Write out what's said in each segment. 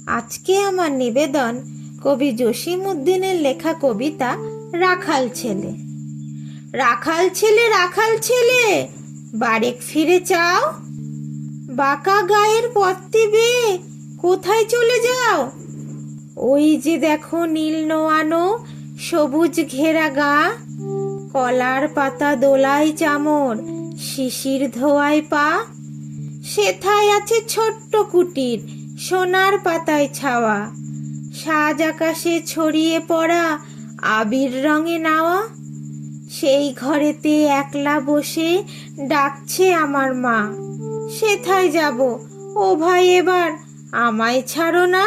আজকে আমার নিবেদন কবি জসিমউদ্দিনের লেখা কবিতা রাখাল ছেলে। রাখাল ছেলে, রাখাল ছেলে, বারেক ফিরে চাও। বাঁকা গায়ের পথটি বেয়ে কোথায় চলে যাও? ওই যে দেখো নীল নোয়ানো সবুজ ঘেরা গা, কলার পাতা দোলায় চামর, শিশির ধোয়ায় পা। সেথায় আছে ছোট্ট কুটির, সোনার পাতায় ছাওয়া, সাজ আকাশে ছড়িয়ে পড়া আবির রঙে নাওয়া। সেই ঘরেতে একলা বসে ডাকছে আমার মা, সেথায় যাব ও ভাই, এবার আমায় ছাড়ো না।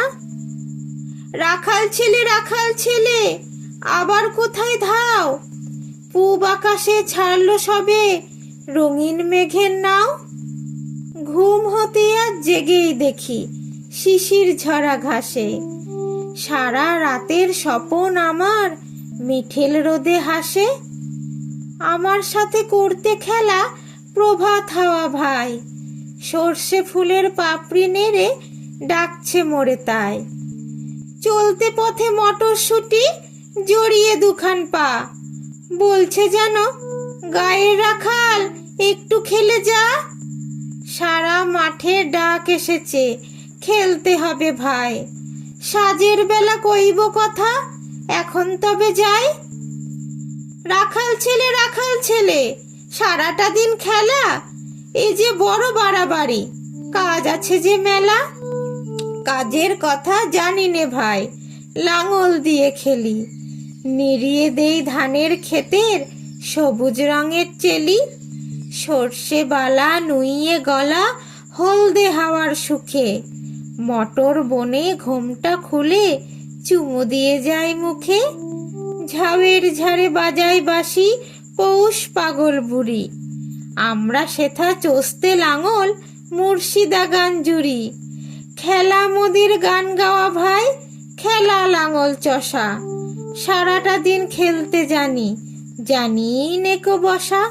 রাখাল ছেলে, রাখাল ছেলে, আবার কোথায় ধাও? পূব আকাশে ছাড়লো সবে রঙিন মেঘের নাও। ঘুম হতে আজ জেগেই দেখি শিশির ঝরা ঘাসে, সারা রাতের স্বপন আমার মিঠেল রোদে হাসে। আমার সাথে করতে খেলা প্রভাত হাওয়া ভাই, সর্ষে ফুলের পাপড়ি নেড়ে ডাকছে মোরে তাই। চলতে পথে মটরশুঁটি জড়িয়ে দুখান পা, বলছে যেন গায়ের রাখাল একটু খেলে যা। সারা মাঠে ডাক এসেছে, খেলতে হবে ভাই। সাজের বেলা কইব কথা, এখন তবে যাই। রাখাল ছেলে, রাখাল ছেলে, সারাটা দিন খেলা, এ যে বড় বাড়াবাড়ি, কাজ আছে যে মেলা। কাজের কথা জানি নে ভাই, লাঙল দিয়ে খেলি, নিড়িয়ে দেই ধানের ক্ষেতের সবুজ রঙের চেলি। সর্ষে বালা নুইয়ে গলা হলদে হাওয়ার সুখে, মটর বনে ঘোমটা খুলে চুমু দিয়ে যায় মুখে। ঝাউয়ের ঝাড়ে বাজাই বাঁশি পৌষ পাগল বুড়ি, আমরা সেথা চষতে লাঙল মুর্শিদা গান জুড়ি। খেলা মোদির গান গাওয়া ভাই, খেলা লাঙল চষা, সারাটা দিন খেলতে জানি, জানি নেকো বসা।